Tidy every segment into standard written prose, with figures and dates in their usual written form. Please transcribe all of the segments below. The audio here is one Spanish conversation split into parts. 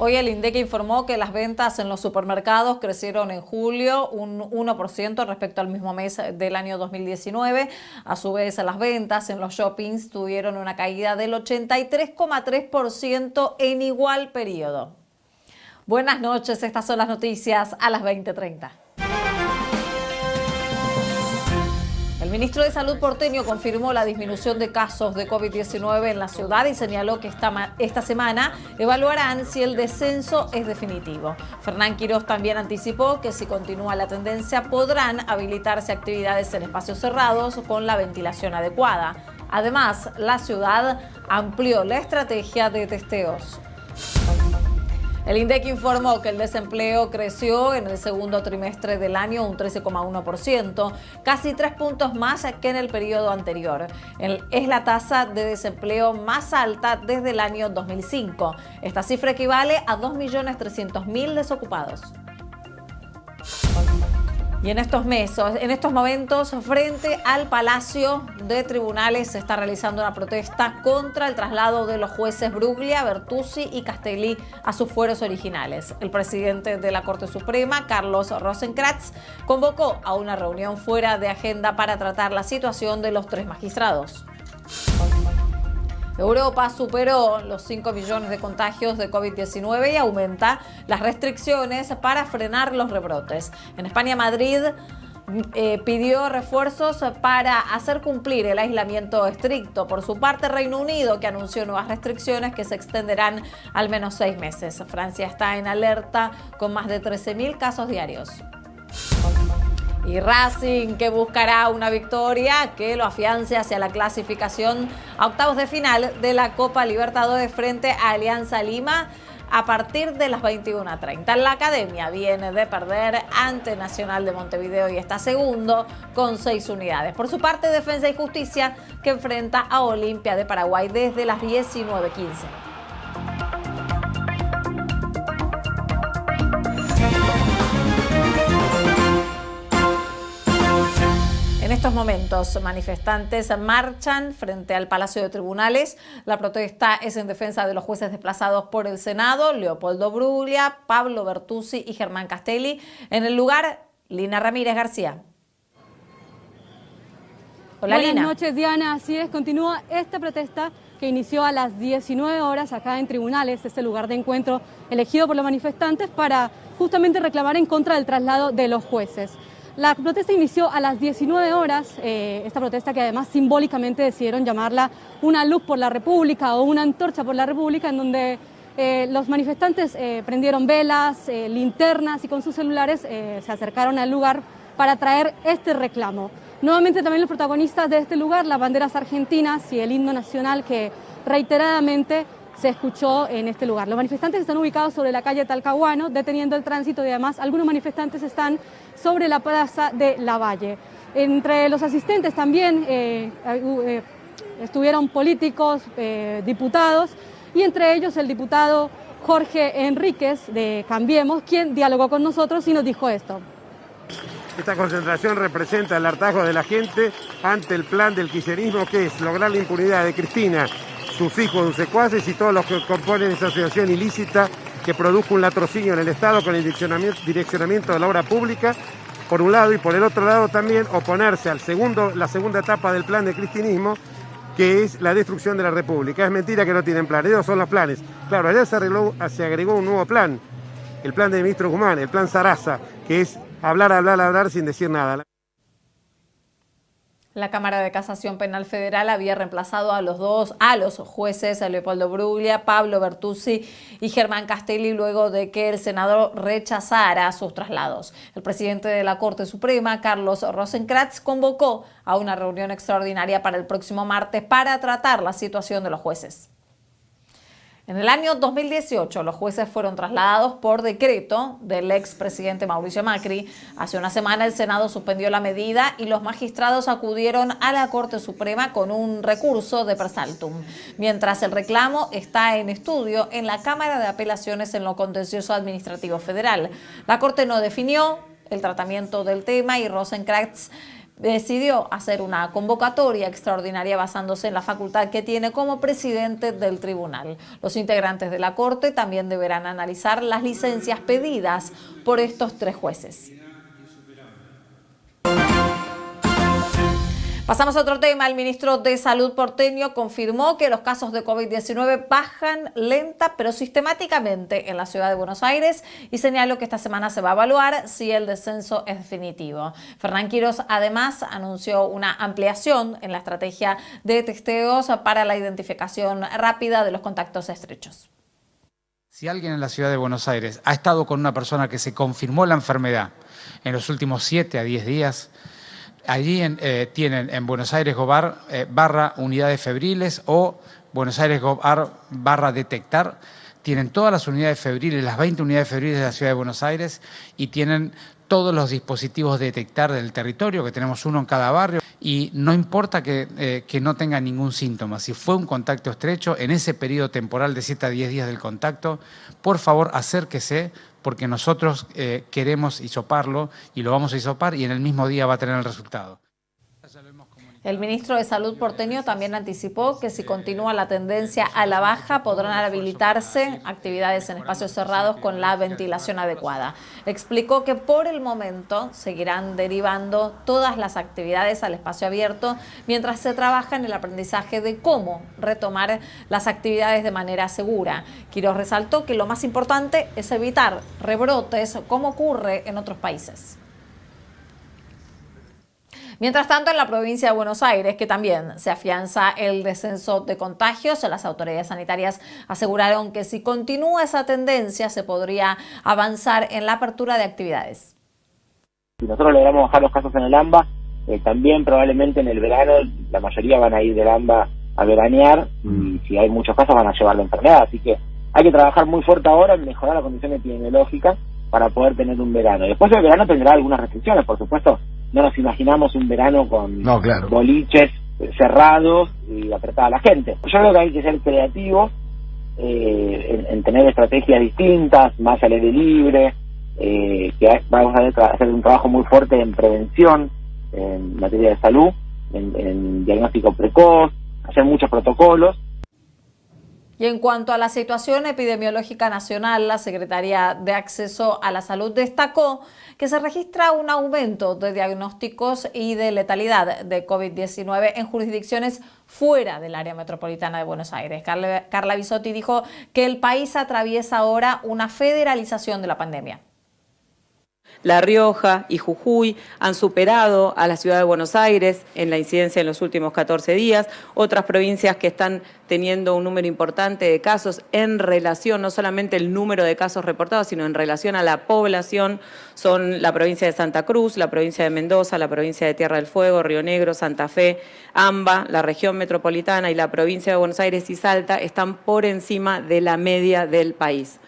Hoy el INDEC informó que las ventas en los supermercados crecieron en julio un 1% respecto al mismo mes del año 2019. A su vez, las ventas en los shoppings tuvieron una caída del 83,3% en igual periodo. Buenas noches, estas son las noticias a las 20:30. El ministro de Salud porteño confirmó la disminución de casos de COVID-19 en la ciudad y señaló que esta semana evaluarán si el descenso es definitivo. Fernán Quirós también anticipó que si continúa la tendencia podrán habilitarse actividades en espacios cerrados con la ventilación adecuada. Además, la ciudad amplió la estrategia de testeos. El INDEC informó que el desempleo creció en el segundo trimestre del año un 13,1%, casi 3 puntos más que en el periodo anterior. Es la tasa de desempleo más alta desde el año 2005. Esta cifra equivale a 2.300.000 desocupados. Y en estos momentos, frente al Palacio de Tribunales se está realizando una protesta contra el traslado de los jueces Bruglia, Bertuzzi y Castelli a sus fueros originales. El presidente de la Corte Suprema, Carlos Rosenkrantz, convocó a una reunión fuera de agenda para tratar la situación de los 3 magistrados. Europa superó los 5 millones de contagios de COVID-19 y aumenta las restricciones para frenar los rebrotes. En España, Madrid pidió refuerzos para hacer cumplir el aislamiento estricto. Por su parte, Reino Unido, que anunció nuevas restricciones que se extenderán al menos 6 meses. Francia está en alerta con más de 13.000 casos diarios. Y Racing, que buscará una victoria que lo afiance hacia la clasificación a octavos de final de la Copa Libertadores frente a Alianza Lima a partir de las 21:30. La Academia viene de perder ante Nacional de Montevideo y está segundo con 6 unidades. Por su parte, Defensa y Justicia, que enfrenta a Olimpia de Paraguay desde las 19:15. En estos momentos, manifestantes marchan frente al Palacio de Tribunales. La protesta es en defensa de los jueces desplazados por el Senado, Leopoldo Bruglia, Pablo Bertuzzi y Germán Castelli. En el lugar, Lina Ramírez García. Hola, Lina. Buenas noches, Diana. Así es, continúa esta protesta que inició a las 19 horas acá en Tribunales, este lugar de encuentro elegido por los manifestantes para justamente reclamar en contra del traslado de los jueces. La protesta inició a las 19 horas, esta protesta que además simbólicamente decidieron llamarla una luz por la República o una antorcha por la República, en donde los manifestantes prendieron velas, linternas y con sus celulares se acercaron al lugar para traer este reclamo. Nuevamente también los protagonistas de este lugar, las banderas argentinas y el himno nacional que reiteradamente se escuchó en este lugar. Los manifestantes están ubicados sobre la calle Talcahuano, deteniendo el tránsito y además algunos manifestantes están sobre la plaza de Lavalle. Entre los asistentes también estuvieron políticos, diputados, y entre ellos el diputado Jorge Enríquez de Cambiemos, quien dialogó con nosotros y nos dijo esto. Esta concentración representa el hartazgo de la gente ante el plan del kirchnerismo, que es lograr la impunidad de Cristina, sus hijos, sus secuaces y todos los que componen esa asociación ilícita que produjo un latrocinio en el Estado con el direccionamiento de la obra pública, por un lado, y por el otro lado también oponerse a la segunda etapa del plan de cristinismo, que es la destrucción de la República. Es mentira que no tienen plan, ellos son los planes. Claro, allá se agregó un nuevo plan, el plan del ministro Guzmán, el plan Sarasa, que es hablar sin decir nada. La Cámara de Casación Penal Federal había reemplazado a los jueces Leopoldo Bruglia, Pablo Bertuzzi y Germán Castelli luego de que el Senado rechazara sus traslados. El presidente de la Corte Suprema, Carlos Rosenkrantz, convocó a una reunión extraordinaria para el próximo martes para tratar la situación de los jueces. En el año 2018, los jueces fueron trasladados por decreto del expresidente Mauricio Macri. Hace una semana el Senado suspendió la medida y los magistrados acudieron a la Corte Suprema con un recurso de per saltum. Mientras el reclamo está en estudio en la Cámara de Apelaciones en lo Contencioso Administrativo Federal. La Corte no definió el tratamiento del tema y Rosenkrantz decidió hacer una convocatoria extraordinaria basándose en la facultad que tiene como presidente del tribunal. Los integrantes de la Corte también deberán analizar las licencias pedidas por estos 3 jueces. Pasamos a otro tema. El ministro de Salud porteño confirmó que los casos de COVID-19 bajan lenta pero sistemáticamente en la ciudad de Buenos Aires y señaló que esta semana se va a evaluar si el descenso es definitivo. Fernán Quiroz además anunció una ampliación en la estrategia de testeos para la identificación rápida de los contactos estrechos. Si alguien en la ciudad de Buenos Aires ha estado con una persona que se confirmó la enfermedad en los últimos 7 a 10 días, allí tienen en Buenos Aires Gobar barra unidades febriles o Buenos Aires Gobar barra detectar. Tienen todas las unidades febriles, las 20 unidades febriles de la ciudad de Buenos Aires y tienen todos los dispositivos de detectar del territorio, que tenemos uno en cada barrio. Y no importa que no tenga ningún síntoma. Si fue un contacto estrecho, en ese periodo temporal de 7 a 10 días del contacto, por favor acérquese, porque nosotros queremos hisoparlo y lo vamos a hisopar y en el mismo día va a tener el resultado. El ministro de Salud porteño también anticipó que si continúa la tendencia a la baja podrán habilitarse actividades en espacios cerrados con la ventilación adecuada. Explicó que por el momento seguirán derivando todas las actividades al espacio abierto mientras se trabaja en el aprendizaje de cómo retomar las actividades de manera segura. Quiroz resaltó que lo más importante es evitar rebrotes como ocurre en otros países. Mientras tanto, en la provincia de Buenos Aires, que también se afianza el descenso de contagios, las autoridades sanitarias aseguraron que si continúa esa tendencia se podría avanzar en la apertura de actividades. Si nosotros logramos bajar los casos en el AMBA, también probablemente en el verano la mayoría van a ir del AMBA a veranear y si hay muchos casos van a llevar la enfermedad. Así que hay que trabajar muy fuerte ahora en mejorar la condición epidemiológica para poder tener un verano. Después del verano tendrá algunas restricciones, por supuesto. No nos imaginamos un verano con boliches cerrados y apretada a la gente. Yo creo que hay que ser creativos en tener estrategias distintas, más al aire libre, que vamos a hacer un trabajo muy fuerte en prevención, en materia de salud, en diagnóstico precoz, hacer muchos protocolos. Y en cuanto a la situación epidemiológica nacional, la Secretaría de Acceso a la Salud destacó que se registra un aumento de diagnósticos y de letalidad de COVID-19 en jurisdicciones fuera del área metropolitana de Buenos Aires. Carla Bisotti dijo que el país atraviesa ahora una federalización de la pandemia. La Rioja y Jujuy han superado a la ciudad de Buenos Aires en la incidencia en los últimos 14 días. Otras provincias que están teniendo un número importante de casos en relación, no solamente el número de casos reportados, sino en relación a la población, son la provincia de Santa Cruz, la provincia de Mendoza, la provincia de Tierra del Fuego, Río Negro, Santa Fe, AMBA, la región metropolitana y la provincia de Buenos Aires y Salta están por encima de la media del país.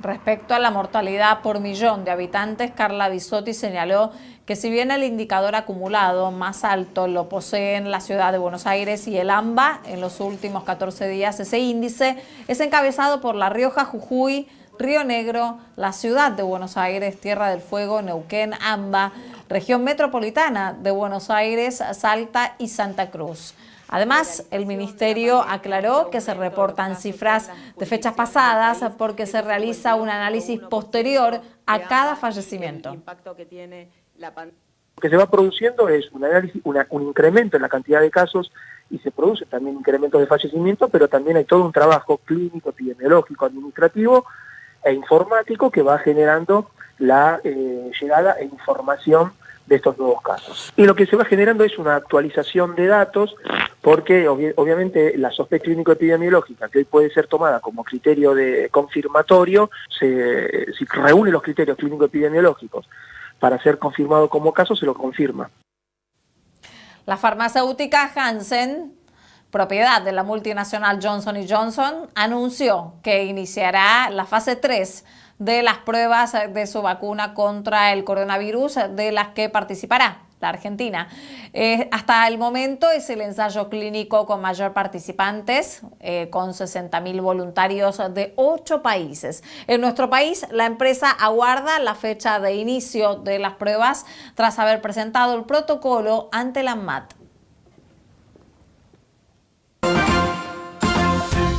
Respecto a la mortalidad por millón de habitantes, Carla Bisotti señaló que si bien el indicador acumulado más alto lo poseen la ciudad de Buenos Aires y el AMBA en los últimos 14 días, ese índice es encabezado por La Rioja, Jujuy, Río Negro, la ciudad de Buenos Aires, Tierra del Fuego, Neuquén, AMBA, región metropolitana de Buenos Aires, Salta y Santa Cruz. Además, el Ministerio aclaró que se reportan cifras de fechas pasadas porque se realiza un análisis posterior a cada fallecimiento. Lo que se va produciendo es un incremento en la cantidad de casos y se produce también incrementos de fallecimiento, pero también hay todo un trabajo clínico, epidemiológico, administrativo e informático que va generando la llegada e información de estos nuevos casos. Y lo que se va generando es una actualización de datos, porque obviamente la sospecha clínico-epidemiológica, que hoy puede ser tomada como criterio de confirmatorio, si reúne los criterios clínico-epidemiológicos para ser confirmado como caso, se lo confirma. La farmacéutica Janssen, propiedad de la multinacional Johnson & Johnson, anunció que iniciará la fase 3 de las pruebas de su vacuna contra el coronavirus, de las que participará la Argentina. Hasta el momento es el ensayo clínico con mayor participantes, con 60.000 voluntarios de 8 países. En nuestro país, la empresa aguarda la fecha de inicio de las pruebas tras haber presentado el protocolo ante la ANMAT.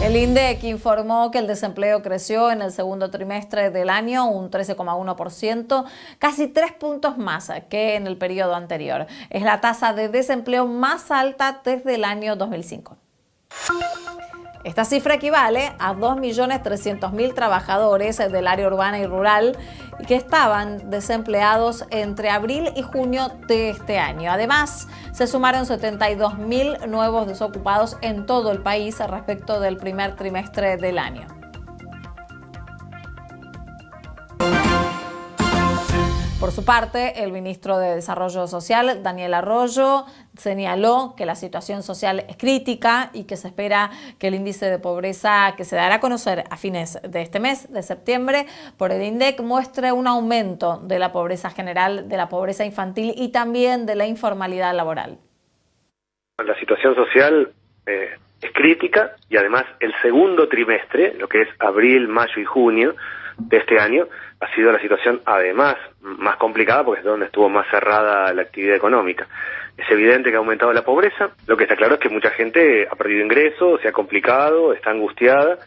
El INDEC informó que el desempleo creció en el segundo trimestre del año un 13,1%, casi 3 puntos más que en el periodo anterior. Es la tasa de desempleo más alta desde el año 2005. Esta cifra equivale a 2.300.000 trabajadores del área urbana y rural que estaban desempleados entre abril y junio de este año. Además, se sumaron 72.000 nuevos desocupados en todo el país respecto del primer trimestre del año. Por su parte, el ministro de Desarrollo Social, Daniel Arroyo, señaló que la situación social es crítica y que se espera que el índice de pobreza que se dará a conocer a fines de este mes, de septiembre, por el INDEC, muestre un aumento de la pobreza general, de la pobreza infantil y también de la informalidad laboral. La situación social es crítica y además el segundo trimestre, lo que es abril, mayo y junio de este año, ha sido la situación además más complicada porque es donde estuvo más cerrada la actividad económica. Es evidente que ha aumentado la pobreza, lo que está claro es que mucha gente ha perdido ingresos, se ha complicado, está angustiada.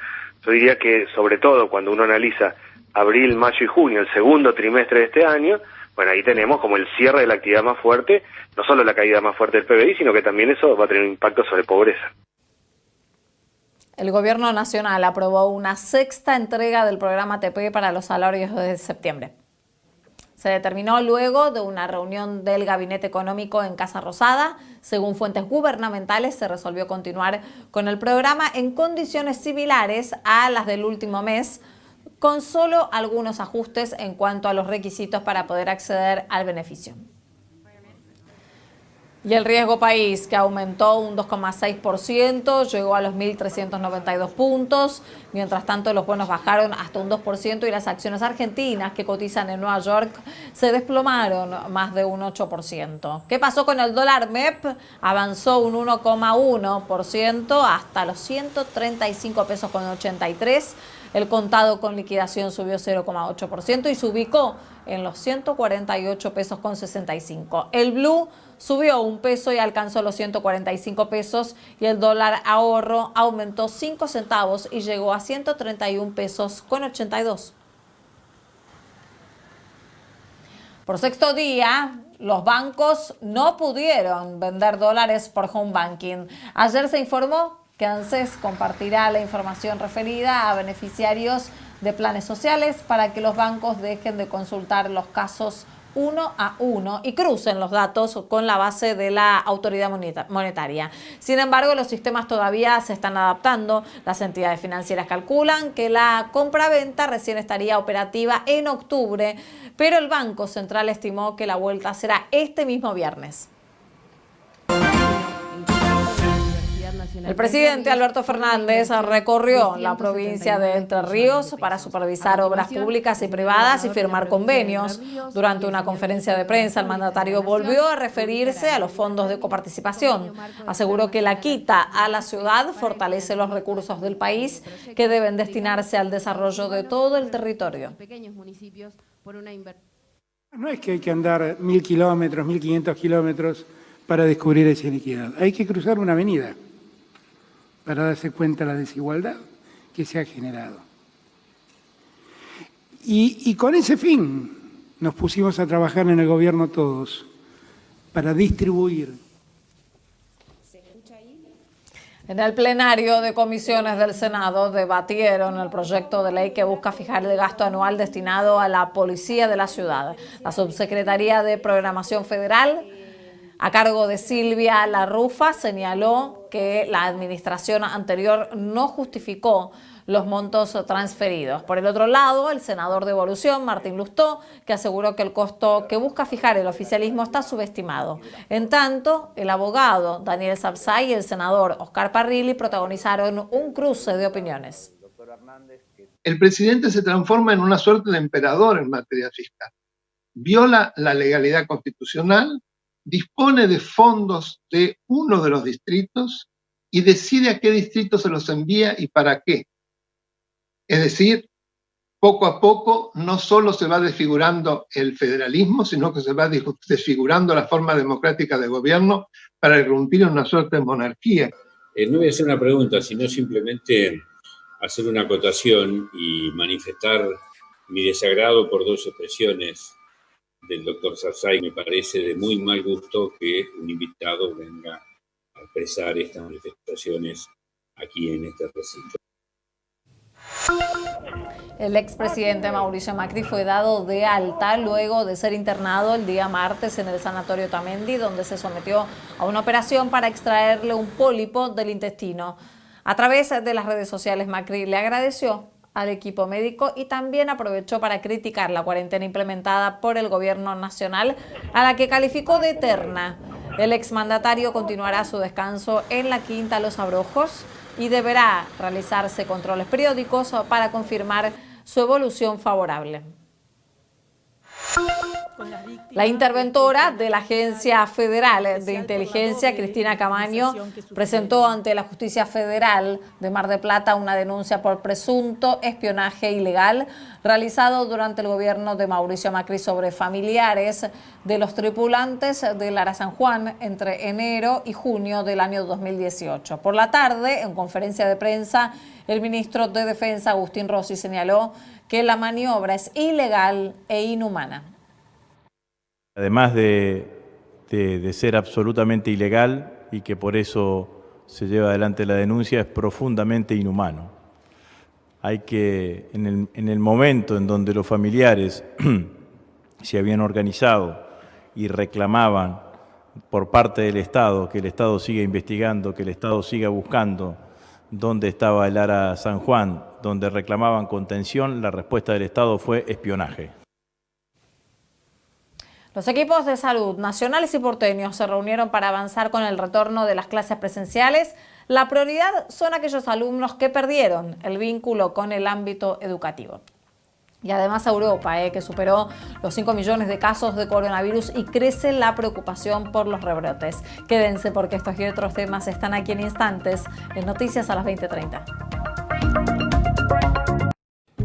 Yo diría que sobre todo cuando uno analiza abril, mayo y junio, el segundo trimestre de este año, bueno, ahí tenemos como el cierre de la actividad más fuerte, no solo la caída más fuerte del PBI, sino que también eso va a tener un impacto sobre pobreza. El Gobierno Nacional aprobó una 6ª entrega del programa ATP para los salarios de septiembre. Se determinó luego de una reunión del Gabinete Económico en Casa Rosada. Según fuentes gubernamentales, se resolvió continuar con el programa en condiciones similares a las del último mes, con solo algunos ajustes en cuanto a los requisitos para poder acceder al beneficio. Y el riesgo país, que aumentó un 2,6%, llegó a los 1.392 puntos. Mientras tanto, los bonos bajaron hasta un 2% y las acciones argentinas que cotizan en Nueva York se desplomaron más de un 8%. ¿Qué pasó con el dólar MEP? Avanzó un 1,1% hasta los 135 pesos con 83. El contado con liquidación subió 0,8% y se ubicó en los 148 pesos con 65. El blue subió 1 peso y alcanzó los 145 pesos y el dólar ahorro aumentó 5 centavos y llegó a 131 pesos con 82. Por sexto día, los bancos no pudieron vender dólares por home banking. Ayer se informó que ANSES compartirá la información referida a beneficiarios de planes sociales para que los bancos dejen de consultar los casos uno a uno y crucen los datos con la base de la autoridad monetaria. Sin embargo, los sistemas todavía se están adaptando. Las entidades financieras calculan que la compra-venta recién estaría operativa en octubre, pero el Banco Central estimó que la vuelta será este mismo viernes. El presidente Alberto Fernández recorrió la provincia de Entre Ríos para supervisar obras públicas y privadas y firmar convenios. Durante una conferencia de prensa, el mandatario volvió a referirse a los fondos de coparticipación. Aseguró que la quita a la ciudad fortalece los recursos del país que deben destinarse al desarrollo de todo el territorio. No es que hay que andar 1.000 kilómetros, 1.500 kilómetros para descubrir esa iniquidad. Hay que cruzar una avenida para darse cuenta de la desigualdad que se ha generado. Y con ese fin nos pusimos a trabajar en el gobierno todos para distribuir. En el plenario de comisiones del Senado debatieron el proyecto de ley que busca fijar el gasto anual destinado a la policía de la ciudad. La Subsecretaría de Programación Federal, a cargo de Silvia Larrufa, señaló que la administración anterior no justificó los montos transferidos. Por el otro lado, el senador de Evolución, Martín Lustó, que aseguró que el costo que busca fijar el oficialismo está subestimado. En tanto, el abogado Daniel Sapsay y el senador Oscar Parrilli protagonizaron un cruce de opiniones. El presidente se transforma en una suerte de emperador en materia fiscal. Viola la legalidad constitucional, dispone de fondos de uno de los distritos y decide a qué distrito se los envía y para qué. Es decir, poco a poco no solo se va desfigurando el federalismo, sino que se va desfigurando la forma democrática de gobierno para irrumpir en una suerte de monarquía. No voy a hacer una pregunta, sino simplemente hacer una acotación y manifestar mi desagrado por dos expresiones del doctor Sarsay. Me parece de muy mal gusto que un invitado venga a expresar estas manifestaciones aquí en este recinto. El expresidente Mauricio Macri fue dado de alta luego de ser internado el día martes en el sanatorio Tamendi, donde se sometió a una operación para extraerle un pólipo del intestino. A través de las redes sociales, Macri le agradeció al equipo médico y también aprovechó para criticar la cuarentena implementada por el gobierno nacional, a la que calificó de eterna. El exmandatario continuará su descanso en la Quinta Los Abrojos y deberá realizarse controles periódicos para confirmar su evolución favorable. La interventora de la Agencia Federal de Inteligencia, Cristina Camaño, presentó ante la Justicia Federal de Mar del Plata una denuncia por presunto espionaje ilegal realizado durante el gobierno de Mauricio Macri sobre familiares de los tripulantes del Ara San Juan entre enero y junio del año 2018. Por la tarde, en conferencia de prensa, el ministro de Defensa, Agustín Rossi, señaló que la maniobra es ilegal e inhumana. Además de ser absolutamente ilegal y que por eso se lleva adelante la denuncia, es profundamente inhumano. Hay que, en el momento en donde los familiares se habían organizado y reclamaban por parte del Estado que el Estado siga investigando, que el Estado siga buscando dónde estaba el Ara San Juan, donde reclamaban contención, la respuesta del Estado fue espionaje. Los equipos de salud nacionales y porteños se reunieron para avanzar con el retorno de las clases presenciales. La prioridad son aquellos alumnos que perdieron el vínculo con el ámbito educativo. Y además Europa, que superó los 5 millones de casos de coronavirus y crece la preocupación por los rebrotes. Quédense porque estos y otros temas están aquí en instantes, en Noticias a las 20:30.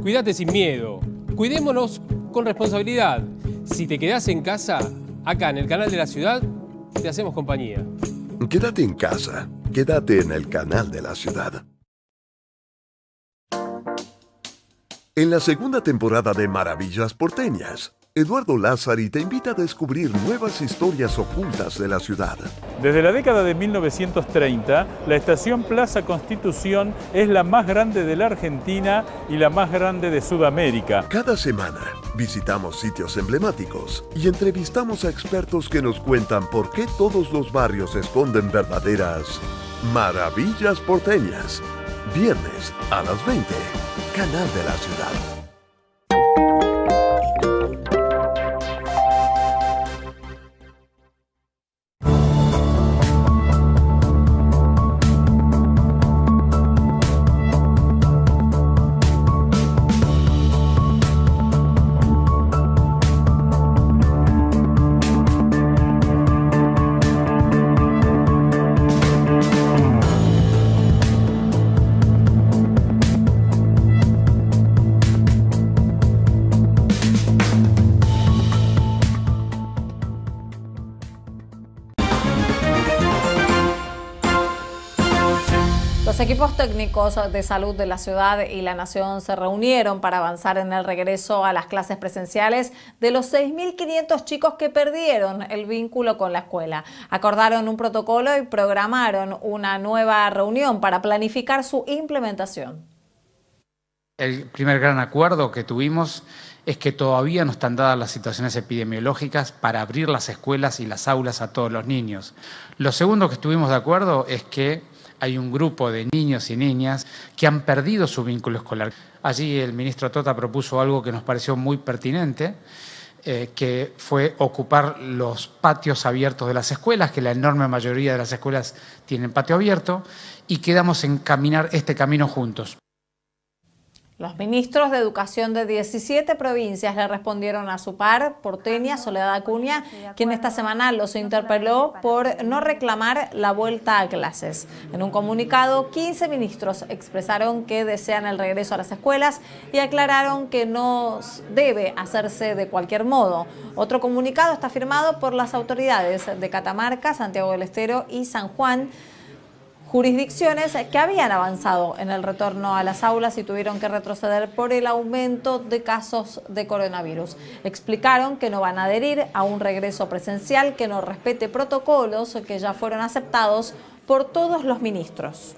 Cuídate sin miedo, cuidémonos con responsabilidad. Si te quedás en casa, acá en el Canal de la Ciudad, te hacemos compañía. Quédate en casa, quédate en el Canal de la Ciudad. En la segunda temporada de Maravillas Porteñas, Eduardo Lázari te invita a descubrir nuevas historias ocultas de la ciudad. Desde la década de 1930, la estación Plaza Constitución es la más grande de la Argentina y la más grande de Sudamérica. Cada semana visitamos sitios emblemáticos y entrevistamos a expertos que nos cuentan por qué todos los barrios esconden verdaderas Maravillas Porteñas. Viernes a las 20, Canal de la Ciudad. Los equipos técnicos de salud de la ciudad y la nación se reunieron para avanzar en el regreso a las clases presenciales de los 6.500 chicos que perdieron el vínculo con la escuela. Acordaron un protocolo y programaron una nueva reunión para planificar su implementación. El primer gran acuerdo que tuvimos es que todavía no están dadas las situaciones epidemiológicas para abrir las escuelas y las aulas a todos los niños. Lo segundo que estuvimos de acuerdo es que hay un grupo de niños y niñas que han perdido su vínculo escolar. Allí el ministro Tota propuso algo que nos pareció muy pertinente, que fue ocupar los patios abiertos de las escuelas, que la enorme mayoría de las escuelas tienen patio abierto, y quedamos en caminar este camino juntos. Los ministros de Educación de 17 provincias le respondieron a su par porteña, Soledad Acuña, quien esta semana los interpeló por no reclamar la vuelta a clases. En un comunicado, 15 ministros expresaron que desean el regreso a las escuelas y aclararon que no debe hacerse de cualquier modo. Otro comunicado está firmado por las autoridades de Catamarca, Santiago del Estero y San Juan, jurisdicciones que habían avanzado en el retorno a las aulas y tuvieron que retroceder por el aumento de casos de coronavirus. Explicaron que no van a adherir a un regreso presencial que no respete protocolos que ya fueron aceptados por todos los ministros.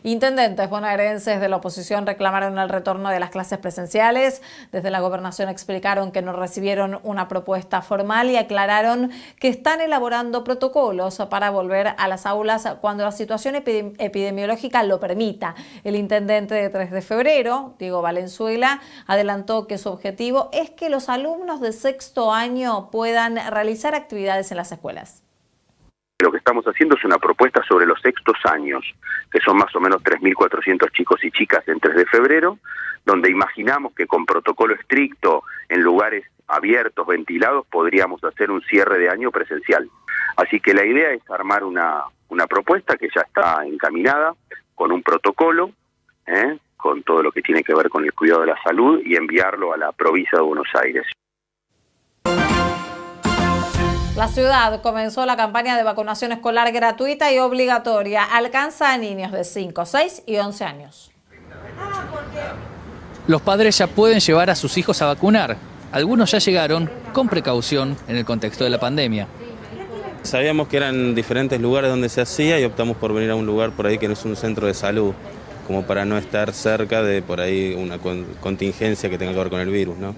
Intendentes bonaerenses de la oposición reclamaron el retorno de las clases presenciales. Desde la gobernación explicaron que no recibieron una propuesta formal y aclararon que están elaborando protocolos para volver a las aulas cuando la situación epidemiológica lo permita. El intendente de 3 de febrero, Diego Valenzuela, adelantó que su objetivo es que los alumnos de sexto año puedan realizar actividades en las escuelas. Lo que estamos haciendo es una propuesta sobre los sextos años, que son más o menos 3.400 chicos y chicas en 3 de febrero, donde imaginamos que con protocolo estricto, en lugares abiertos, ventilados, podríamos hacer un cierre de año presencial. Así que la idea es armar una propuesta que ya está encaminada, con un protocolo, con todo lo que tiene que ver con el cuidado de la salud, y enviarlo a la provincia de Buenos Aires. La ciudad comenzó la campaña de vacunación escolar gratuita y obligatoria. Alcanza a niños de 5, 6 y 11 años. Los padres ya pueden llevar a sus hijos a vacunar. Algunos ya llegaron con precaución en el contexto de la pandemia. Sabíamos que eran diferentes lugares donde se hacía y optamos por venir a un lugar por ahí que no es un centro de salud, como para no estar cerca de por ahí una contingencia que tenga que ver con el virus, ¿no?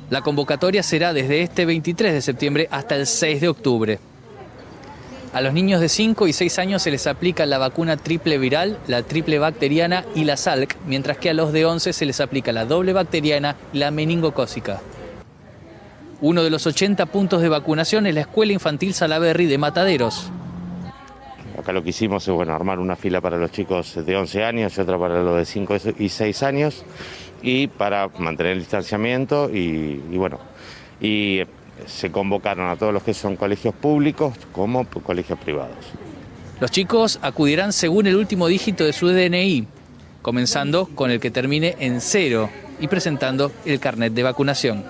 La convocatoria será desde este 23 de septiembre hasta el 6 de octubre. A los niños de 5 y 6 años se les aplica la vacuna triple viral, la triple bacteriana y la Salk, mientras que a los de 11 se les aplica la doble bacteriana y la meningocócica. Uno de los 80 puntos de vacunación es la Escuela Infantil Salaberry de Mataderos. Acá lo que hicimos es armar una fila para los chicos de 11 años y otra para los de 5 y 6 años. Y para mantener el distanciamiento y se convocaron a todos los que son colegios públicos como colegios privados. Los chicos acudirán según el último dígito de su DNI, comenzando con el que termine en 0 y presentando el carnet de vacunación.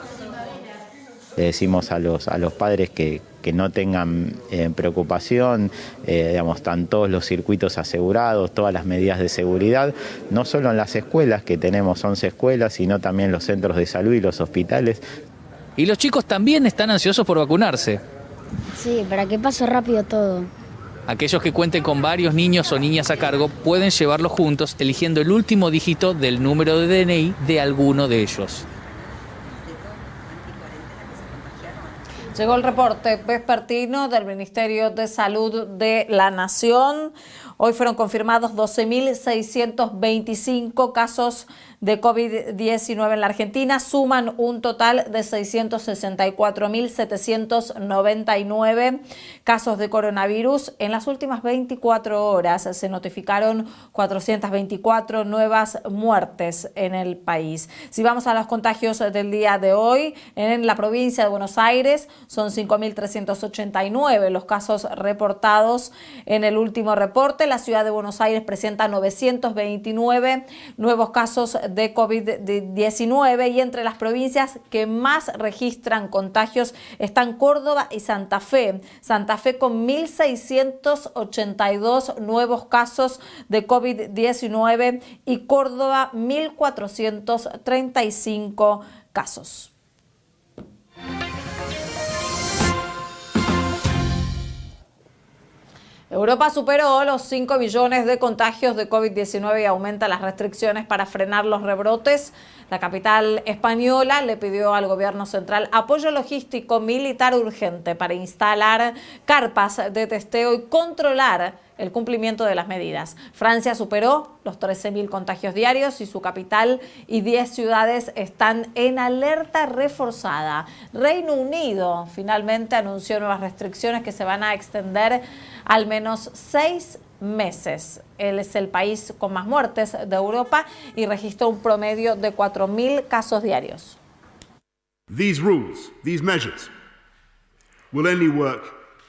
Le decimos a los padres que no tengan preocupación, están todos los circuitos asegurados, todas las medidas de seguridad, no solo en las escuelas, que tenemos 11 escuelas, sino también los centros de salud y los hospitales. Y los chicos también están ansiosos por vacunarse. Sí, para que pase rápido todo. Aquellos que cuenten con varios niños o niñas a cargo pueden llevarlos juntos, eligiendo el último dígito del número de DNI de alguno de ellos. Llegó el reporte vespertino del Ministerio de Salud de la Nación. Hoy fueron confirmados 12.625 casos de COVID-19 en la Argentina. Suman un total de 664.799 casos de coronavirus. En las últimas 24 horas se notificaron 424 nuevas muertes en el país. Si vamos a los contagios del día de hoy, en la provincia de Buenos Aires son 5.389 los casos reportados en el último reporte. La ciudad de Buenos Aires presenta 929 nuevos casos de COVID-19 y entre las provincias que más registran contagios están Córdoba y Santa Fe. Santa Fe con 1.682 nuevos casos de COVID-19 y Córdoba 1.435 casos. Europa superó los 5 millones de contagios de COVID-19 y aumenta las restricciones para frenar los rebrotes. La capital española le pidió al gobierno central apoyo logístico militar urgente para instalar carpas de testeo y controlar el cumplimiento de las medidas. Francia superó los 13.000 contagios diarios y su capital y 10 ciudades están en alerta reforzada. Reino Unido finalmente anunció nuevas restricciones que se van a extender al menos 6 meses. Él es el país con más muertes de Europa y registró un promedio de 4.000 casos diarios. These rules, these measures, will only work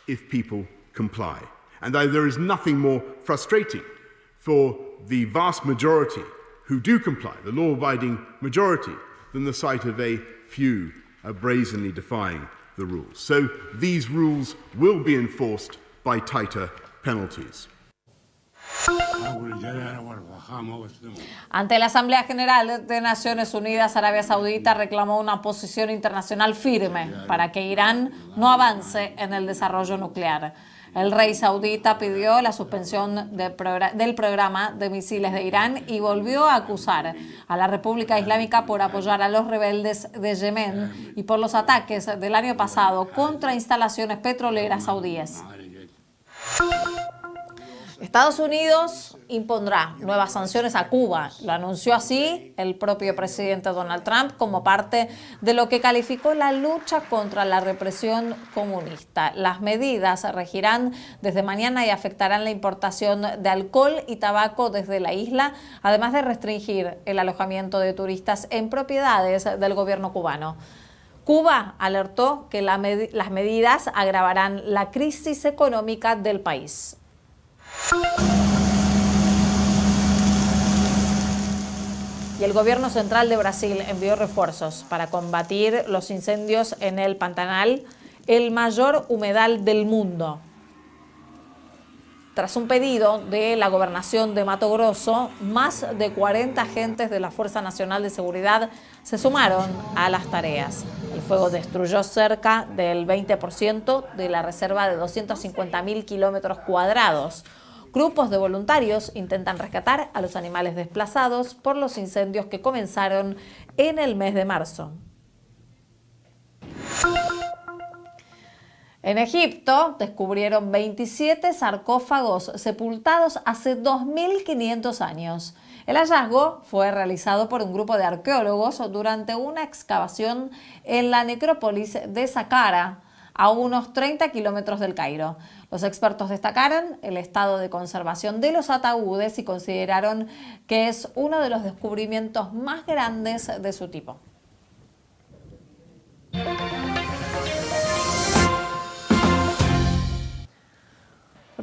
if people comply. And there is nothing more frustrating for the vast majority who do comply, the law-abiding majority, than the sight of a few brazenly defying the rules. So these rules will be enforced by tighter penalties. Ante la Asamblea General de Naciones Unidas, Arabia Saudita reclamó una posición internacional firme para que Irán no avance en el desarrollo nuclear. El rey saudita pidió la suspensión del programa de misiles de Irán y volvió a acusar a la República Islámica por apoyar a los rebeldes de Yemen y por los ataques del año pasado contra instalaciones petroleras saudíes. Estados Unidos impondrá nuevas sanciones a Cuba. Lo anunció así el propio presidente Donald Trump como parte de lo que calificó la lucha contra la represión comunista. Las medidas regirán desde mañana y afectarán la importación de alcohol y tabaco desde la isla, además de restringir el alojamiento de turistas en propiedades del gobierno cubano. Cuba alertó que las medidas agravarán la crisis económica del país. Y el gobierno central de Brasil envió refuerzos para combatir los incendios en el Pantanal, el mayor humedal del mundo. Tras un pedido de la gobernación de Mato Grosso, más de 40 agentes de la Fuerza Nacional de Seguridad se sumaron a las tareas. El fuego destruyó cerca del 20% de la reserva de 250.000 kilómetros cuadrados. Grupos de voluntarios intentan rescatar a los animales desplazados por los incendios que comenzaron en el mes de marzo. En Egipto descubrieron 27 sarcófagos sepultados hace 2.500 años. El hallazgo fue realizado por un grupo de arqueólogos durante una excavación en la necrópolis de Saqqara, a unos 30 kilómetros del Cairo. Los expertos destacaron el estado de conservación de los ataúdes y consideraron que es uno de los descubrimientos más grandes de su tipo.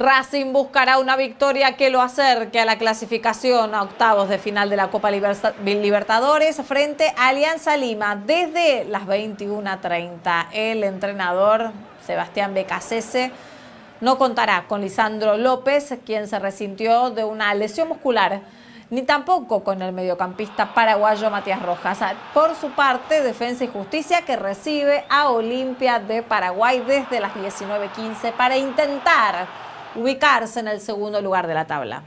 Racing buscará una victoria que lo acerque a la clasificación a octavos de final de la Copa Libertadores frente a Alianza Lima desde las 21:30. El entrenador Sebastián Becasese no contará con Lisandro López, quien se resintió de una lesión muscular, ni tampoco con el mediocampista paraguayo Matías Rojas. Por su parte, Defensa y Justicia, que recibe a Olimpia de Paraguay desde las 19:15 para intentar ubicarse en el segundo lugar de la tabla.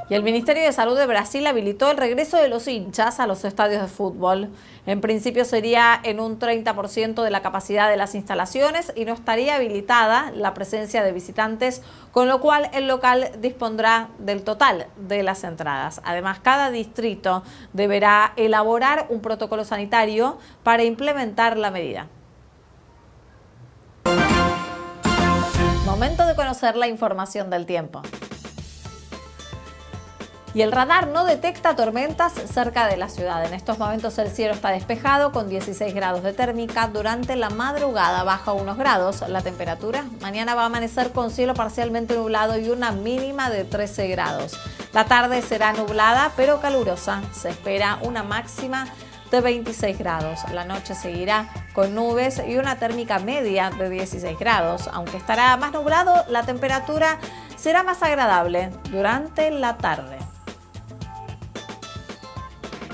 Y el Ministerio de Salud de Brasil habilitó el regreso de los hinchas a los estadios de fútbol. En principio sería en un 30% de la capacidad de las instalaciones y no estaría habilitada la presencia de visitantes, con lo cual el local dispondrá del total de las entradas. Además, cada distrito deberá elaborar un protocolo sanitario para implementar la medida. Momento de conocer la información del tiempo. Y el radar no detecta tormentas cerca de la ciudad. En estos momentos el cielo está despejado con 16 grados de térmica. Durante la madrugada baja unos grados la temperatura. Mañana va a amanecer con cielo parcialmente nublado y una mínima de 13 grados. La tarde será nublada pero calurosa. Se espera una máxima de 26 grados. La noche seguirá con nubes y una térmica media de 16 grados. Aunque estará más nublado, la temperatura será más agradable durante la tarde.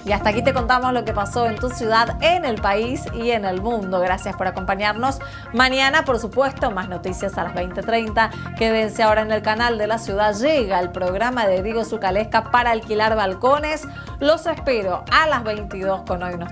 Y hasta aquí te contamos lo que pasó en tu ciudad, en el país y en el mundo. Gracias por acompañarnos. Mañana, por supuesto, más noticias a las 20:30. Quédense ahora en el canal de la ciudad. Llega el programa de Diego Zucalesca para alquilar balcones. Los espero a las 22 con Hoy Nos Toca.